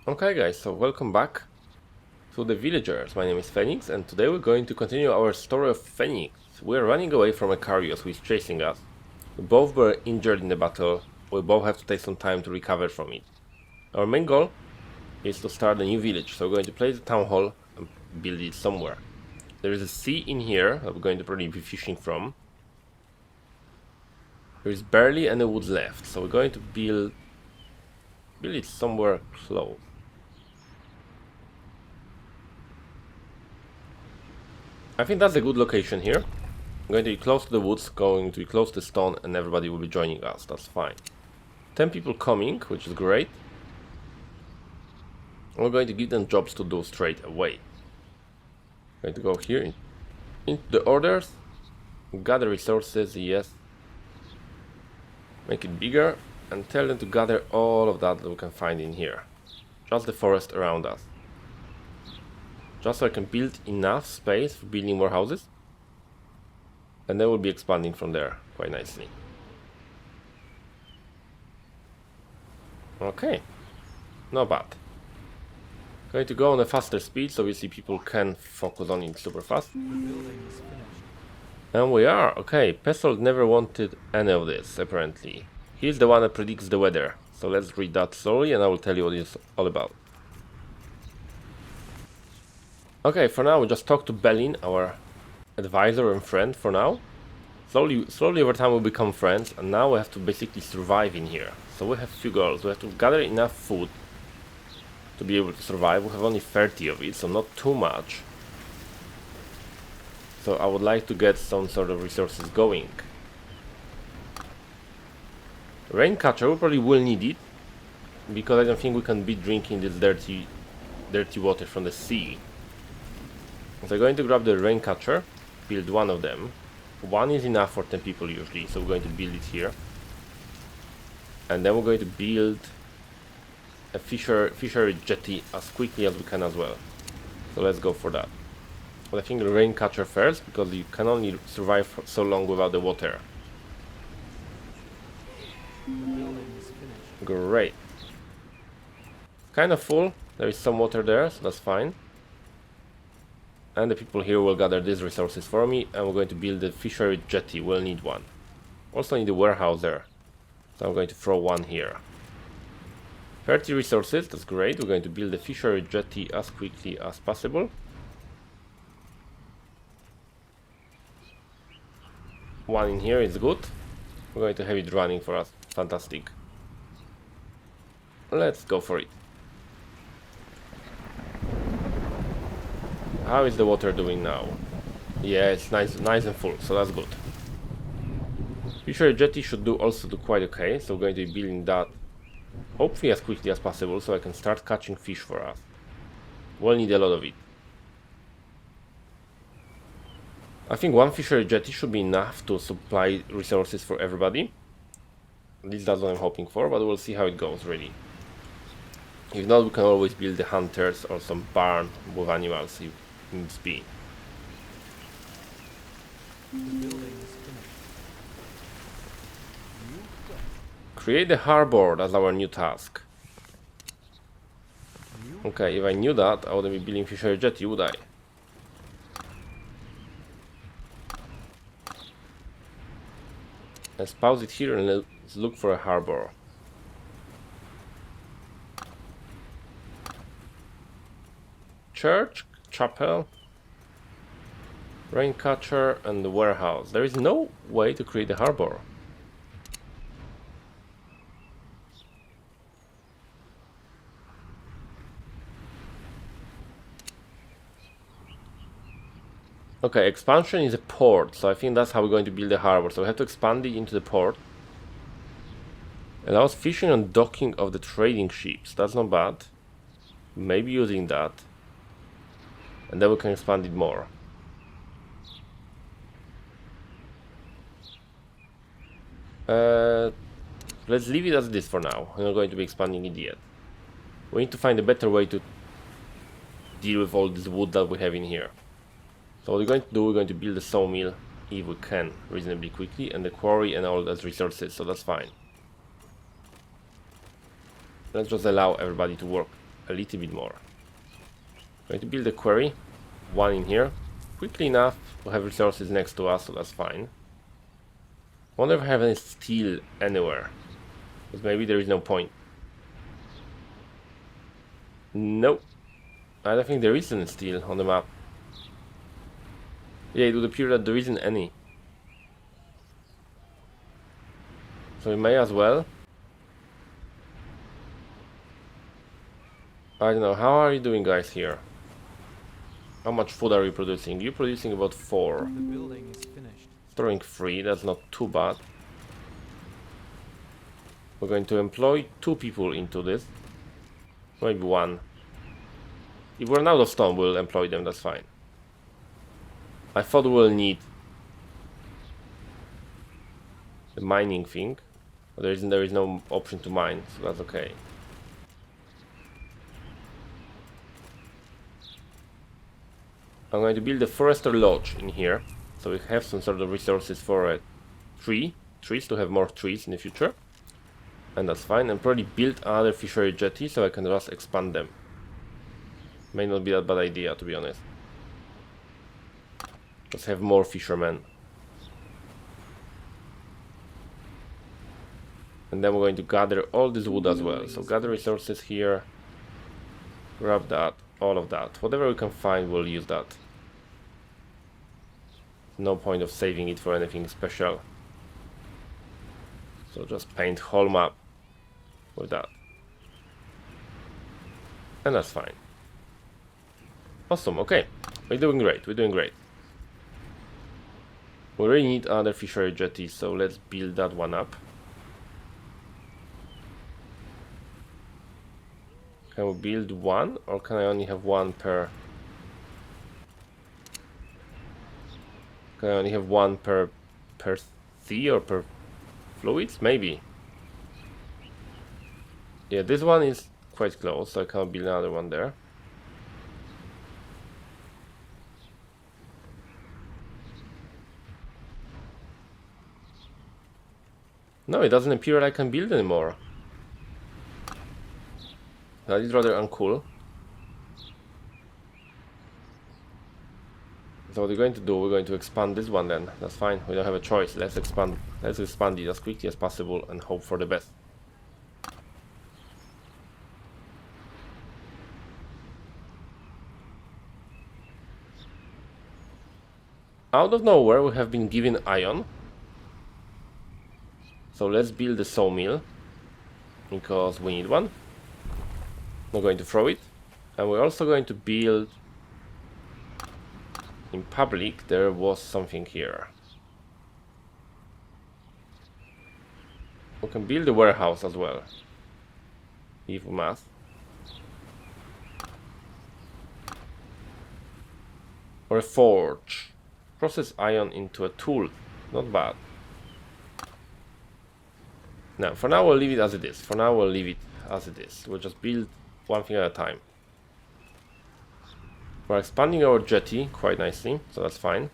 Okay guys, so welcome back to the villagers. My name is Phoenix and today we're going to continue our story of Phoenix. We're running away from a Carius who is chasing us. We both were injured in the battle. We both have to take some time to recover from it. Our main goal is to start a new village, so we're going to place the town hall and build it somewhere. There is a sea in here that we're going to probably be fishing from. There is barely any wood left, so we're going to build it somewhere close. I think that's a good location here. I'm going to be close to the woods, going to be close to the stone, and everybody will be joining us. That's fine. 10 people coming, which is great. We're going to give them jobs to do straight away. I'm going to go here into the orders. Gather resources, yes. Make it bigger and tell them to gather all of that we can find in here. Just the forest around us. Just so I can build enough space for building more houses. And then we'll be expanding from there quite nicely. Okay. Not bad. Going to go on a faster speed so obviously people can focus on it super fast. And we are. Okay, Pesold never wanted any of this apparently. He's the one that predicts the weather. So let's read that slowly and I will tell you what it's all about. Okay, for now we just talk to Belin, our advisor and friend for now. Slowly over time we'll become friends, and now we have to basically survive in here. So we have few goals. We have to gather enough food to be able to survive. We have only 30 of it, so not too much. So I would like to get some sort of resources going. Raincatcher, we probably will need it, because I don't think we can be drinking this dirty water from the sea. So I'm going to grab the Raincatcher, build one of them. One is enough for 10 people usually, so we're going to build it here. And then we're going to build a fishery jetty as quickly as we can as well. So let's go for that. But I think the Raincatcher first, because you can only survive for so long without the water. Great. Kind of full, there is some water there, so that's fine. And the people here will gather these resources for me, and we're going to build a fishery jetty. We'll need one. Also need a warehouse there, so I'm going to throw one here. 30 resources, that's great. We're going to build a fishery jetty as quickly as possible. One in here is good. We're going to have it running for us. Fantastic. Let's go for it. How is the water doing now? Yeah, it's nice and full, so that's good. Fishery jetty should also do quite okay, so we're going to be building that hopefully as quickly as possible so I can start catching fish for us. We'll need a lot of it. I think one fishery jetty should be enough to supply resources for everybody. At least that's what I'm hoping for, but we'll see how it goes really. If not, we can always build the hunters or some barn with animals if needs be. Create the harbor, that's our new task. Okay, if I knew that, I wouldn't be building fishery jetty, would I? Let's pause it here and let's look for a harbor. Church, chapel, Raincatcher, and the warehouse. There is no way to create a harbor. Okay, expansion is a port, so I think that's how we're going to build a harbor. So we have to expand it into the port. Allows fishing and docking of the trading ships. That's not bad. Maybe using that. And then we can expand it more. Let's leave it as this for now. We're not going to be expanding it yet. We need to find a better way to deal with all this wood that we have in here. So what we're going to do, we're going to build a sawmill if we can reasonably quickly, and the quarry and all those resources, so that's fine. Let's just allow everybody to work a little bit more. Going to build a quarry, one in here, quickly enough to have resources next to us, so that's fine. Wonder if I have any steel anywhere, because maybe there is no point. Nope, I don't think there is any steel on the map. Yeah, it would appear that there isn't any. So we may as well. I don't know, how are you doing guys here? How much food are you producing? You're producing about 4. The building is finished. Storing 3, that's not too bad. We're going to employ 2 people into this. Maybe 1. If we're out of stone, we'll employ them, that's fine. I thought we'll need the mining thing, but there is no option to mine, so that's okay. I'm going to build a forester lodge in here, so we have some sort of resources for a trees to have more trees in the future, and that's fine. And probably build another fishery jetty so I can just expand them. May not be that bad idea, to be honest. Let's have more fishermen. And then we're going to gather all this wood as well. So gather resources here. Grab that, all of that. Whatever we can find, we'll use that. No point of saving it for anything special. So just paint whole map with that. And that's fine. Awesome, okay. We're doing great, we're doing great. We really need another fishery jetty, so let's build that one up. Can we build one, or can I only have one per... Can I only have one per sea or per fluids? Maybe. Yeah, this one is quite close, so I can't build another one there. No, it doesn't appear I can build anymore. That is rather uncool. So what we're going to do, we're going to expand this one then. That's fine, we don't have a choice. Let's expand it as quickly as possible and hope for the best. Out of nowhere we have been given iron. So let's build a sawmill, because we need one. Not going to throw it. And we're also going to build... In public there was something here. We can build a warehouse as well, if we must. Or a forge. Process iron into a tool. Not bad. Now, for now we'll leave it as it is. We'll just build one thing at a time. We're expanding our jetty quite nicely, so that's fine.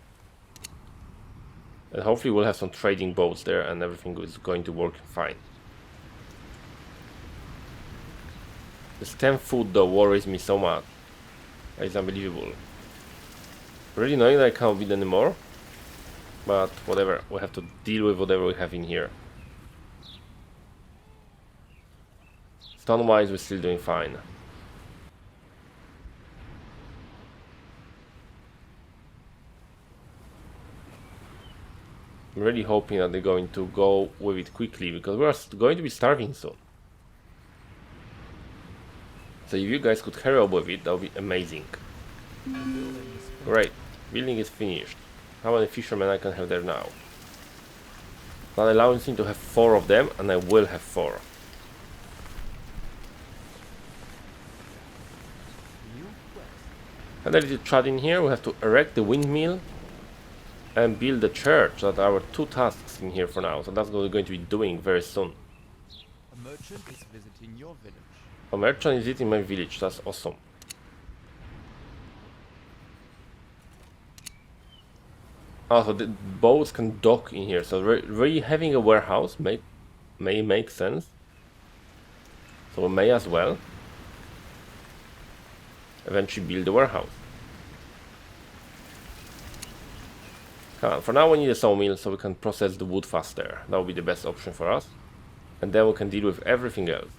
And hopefully we'll have some trading boats there and everything is going to work fine. This 10 food though worries me so much. It's unbelievable. Really annoying that I can't build anymore. But whatever, we have to deal with whatever we have in here. Stone wise we're still doing fine. I'm really hoping that they're going to go with it quickly, because we're going to be starving soon. So if you guys could hurry up with it, that would be amazing. Great, building is finished. How many fishermen I can have there now? That allows me to have 4 of them, and I will have 4. And a little chat in here, we have to erect the windmill and build a church. That are our 2 tasks in here for now, so that's what we're going to be doing very soon. A merchant is visiting your village. A merchant is visiting my village, that's awesome. Also, the boats can dock in here, so really having a warehouse may make sense. So we may as well. eventually build a warehouse. Come on, for now we need a sawmill so we can process the wood faster. That will be the best option for us. And then we can deal with everything else.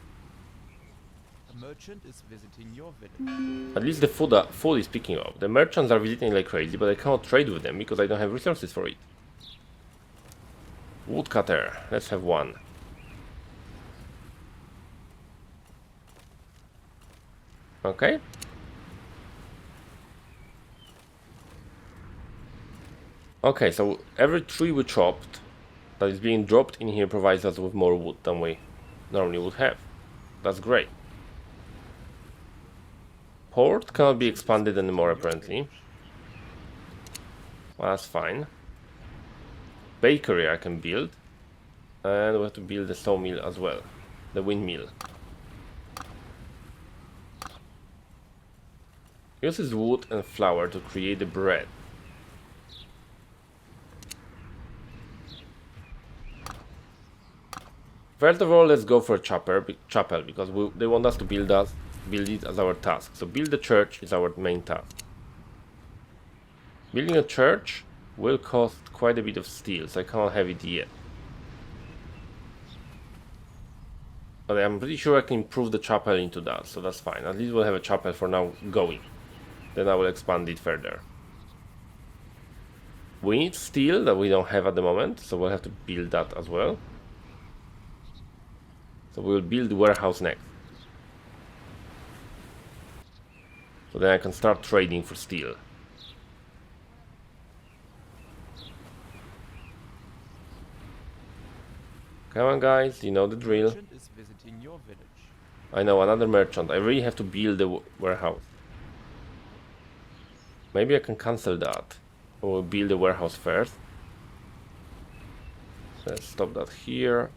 A merchant is visiting your village. At least the food is picking up. The merchants are visiting like crazy, but I cannot trade with them because I don't have resources for it. Woodcutter, let's have one. Okay. Okay, so every tree we chopped that is being dropped in here provides us with more wood than we normally would have. That's great. Port cannot be expanded anymore apparently. Well, that's fine. Bakery I can build. And we have to build the sawmill as well. The windmill. Uses wood and flour to create the bread. First of all, let's go for a chapel because they want us to build it as our task. So build the church is our main task. Building a church will cost quite a bit of steel, so I cannot have it yet. But I'm pretty sure I can improve the chapel into that, so that's fine. At least we'll have a chapel for now going. Then I will expand it further. We need steel that we don't have at the moment, so we'll have to build that as well. So we will build the warehouse next. So then I can start trading for steel. Come on guys, you know the drill. Merchant is visiting your village. I know, another merchant. I really have to build the warehouse. Maybe I can cancel that. Or we'll build the warehouse first. So let's stop that here.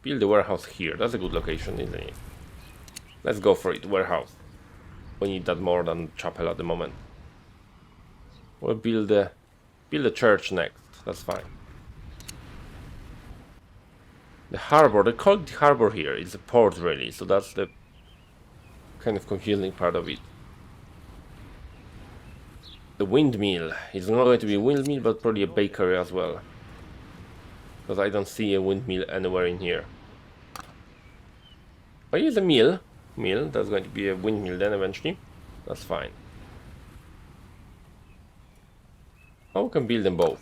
Build the warehouse here. That's a good location, isn't it? Let's go for it. Warehouse. We need that more than chapel at the moment. We'll build a church next. That's fine. The harbor. They call it the harbor here. It's a port really. So that's the kind of confusing part of it. The windmill. It's not going to be a windmill, but probably a bakery as well. Because I don't see a windmill anywhere in here. Oh, here's a mill. That's going to be a windmill then eventually. That's fine. Oh, we can build them both.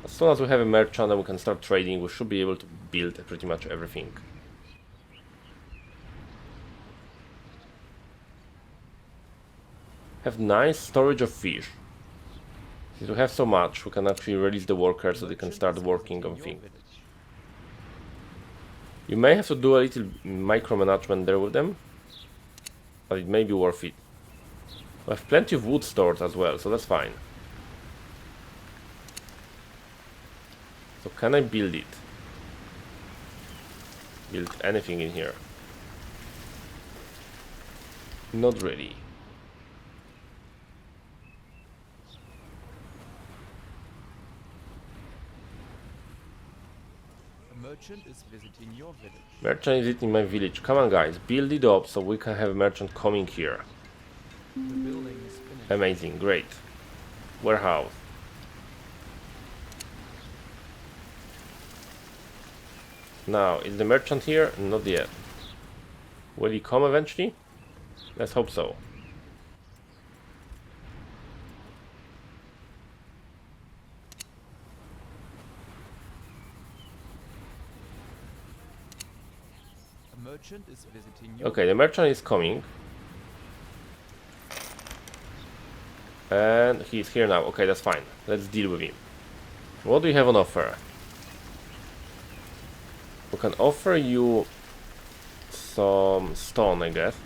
As soon as we have a merchant and we can start trading, we should be able to build pretty much everything. Have nice storage of fish. Since we have so much, we can actually release the workers so they can start working on things. You may have to do a little micromanagement there with them, but it may be worth it. We have plenty of wood stored as well, so that's fine. So can I build it? Build anything in here? Not really. Merchant is visiting your village. Merchant is visiting my village. Come on guys, build it up so we can have a merchant coming here. The building is finished. Amazing, great. Warehouse. Now, is the merchant here? Not yet. Will he come eventually? Let's hope so. Merchant is visiting your Okay, the merchant is coming. And he's here now. Okay, that's fine. Let's deal with him. What do you have on offer? We can offer you some stone, I guess.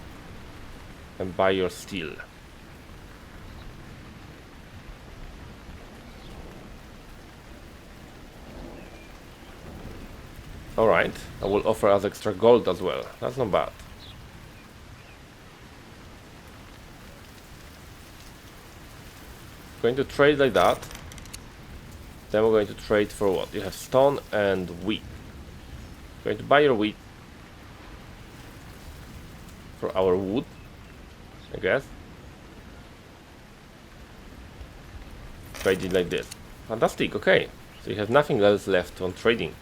And buy your steel. Alright, I will offer us extra gold as well. That's not bad. Going to trade like that. Then we're going to trade for what? You have stone and wheat. Going to buy your wheat for our wood. I guess. Trade it like this. Fantastic, okay. So you have nothing else left on trading.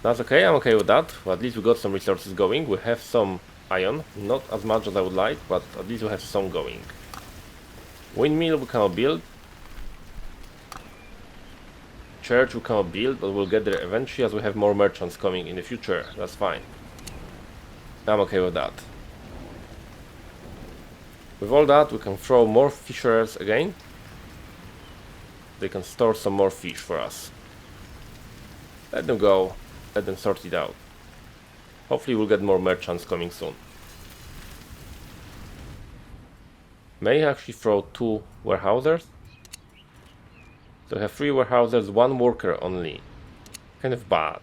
That's okay, I'm okay with that. Well, at least we got some resources going. We have some iron, not as much as I would like, but at least we have some going. Windmill we cannot build. Church we cannot build, but we'll get there eventually as we have more merchants coming in the future. That's fine. I'm okay with that. With all that, we can throw more fishers again. They can store some more fish for us. Let them go. Let them sort it out. Hopefully we'll get more merchants coming soon. May actually throw 2 warehouses. So I have 3 warehouses, 1 worker only. Kind of bad.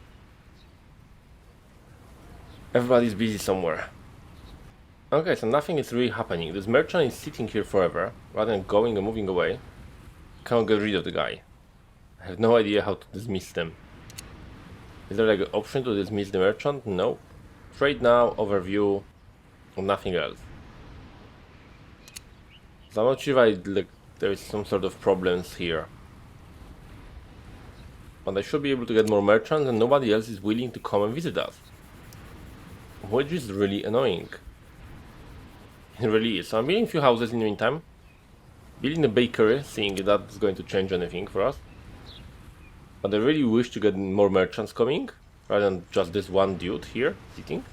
Everybody's busy somewhere. Okay, so nothing is really happening. This merchant is sitting here forever, rather than going and moving away. Can't get rid of the guy. I have no idea how to dismiss them. Is there like an option to dismiss the merchant? No. Trade now, overview, or nothing else. So I'm not sure if like, there is some sort of problems here. But I should be able to get more merchants and nobody else is willing to come and visit us. Which is really annoying. It really is. So I'm building a few houses in the meantime. Building a bakery, seeing if that's going to change anything for us. But I really wish to get more merchants coming, rather than just this one dude here, sitting.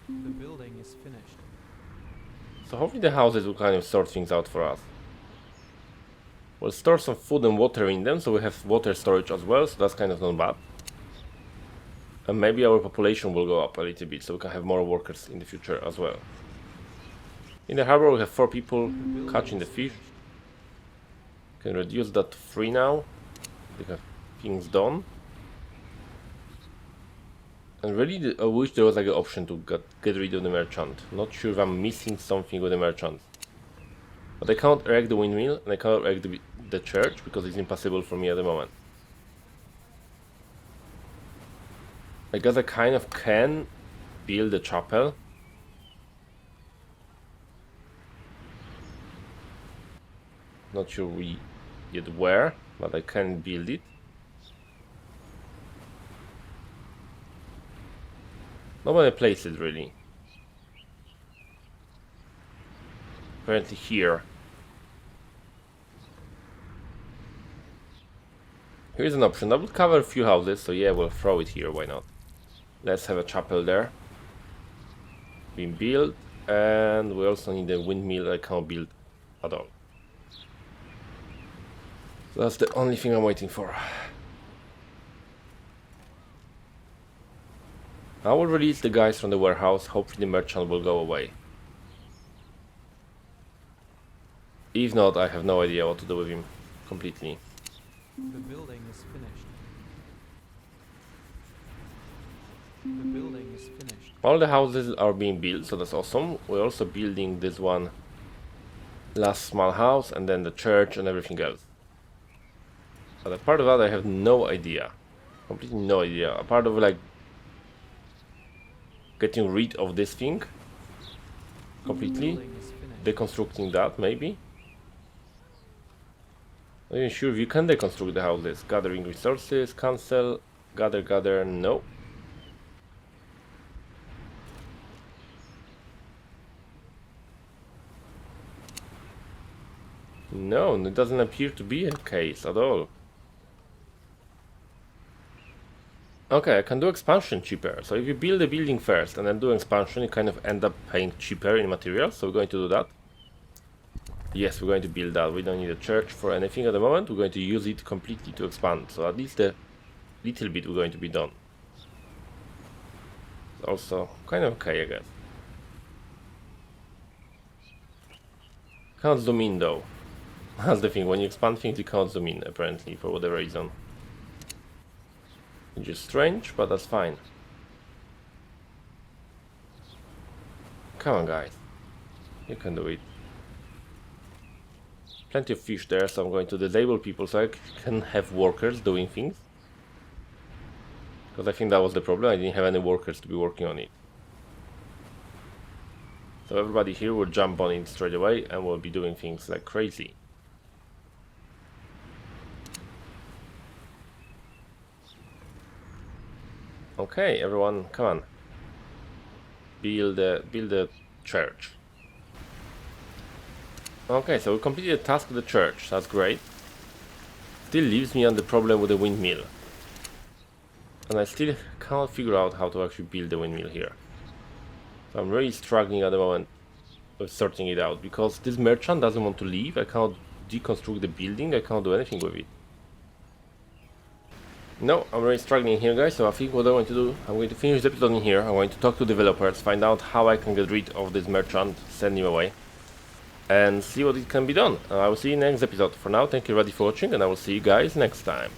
The building is finished. So hopefully the houses will kind of sort things out for us. We'll store some food and water in them, so we have water storage as well, so that's kind of not bad. And maybe our population will go up a little bit, so we can have more workers in the future as well. In the harbor we have 4 people catching the fish. Can reduce that to 3 now. We have things done. And really I wish there was like an option to get rid of the merchant. Not sure if I'm missing something with the merchant. But I cannot erect the windmill and I cannot erect the church because it's impossible for me at the moment. I guess I kind of can build a chapel. Not sure yet where, but I can build it. Not many places really. Apparently here. Here's an option that would cover a few houses, so yeah, we'll throw it here, why not? Let's have a chapel there. Being built, and we also need a windmill I can't build at all. So that's the only thing I'm waiting for. I will release the guys from the warehouse, hopefully the merchant will go away. If not, I have no idea what to do with him completely. The building is finished. The building is finished. All the houses are being built, so that's awesome. We're also building this one last small house and then the church and everything else. But apart of that, I have no idea. Completely no idea. Apart of like getting rid of this thing completely, deconstructing that maybe. Not even sure if you can deconstruct the houses. Gathering resources, cancel, gather, no. No, it doesn't appear to be a case at all. Okay, I can do expansion cheaper. So if you build a building first and then do expansion, you kind of end up paying cheaper in materials. So we're going to do that. Yes, we're going to build that. We don't need a church for anything at the moment. We're going to use it completely to expand. So at least a little bit we're going to be done. It's also kind of okay, I guess. Can't zoom in though. That's the thing. When you expand things, you can't zoom in apparently for whatever reason. Which is strange, but that's fine. Come on, guys. You can do it. Plenty of fish there, so I'm going to disable people so I can have workers doing things. Because I think that was the problem. I didn't have any workers to be working on it. So everybody here will jump on it straight away and will be doing things like crazy. Okay, everyone, come on. Build a church. Okay, so we completed the task of the church. That's great. Still leaves me on the problem with the windmill. And I still can't figure out how to actually build the windmill here. So I'm really struggling at the moment with sorting it out, because this merchant doesn't want to leave. I cannot deconstruct the building, I cannot do anything with it. No, I'm really struggling here, guys, so I think what I want to do, I'm going to finish the episode in here. I'm going to talk to developers, find out how I can get rid of this merchant, send him away, and see what it can be done. I will see you in the next episode. For now, thank you everybody for watching, and I will see you guys next time.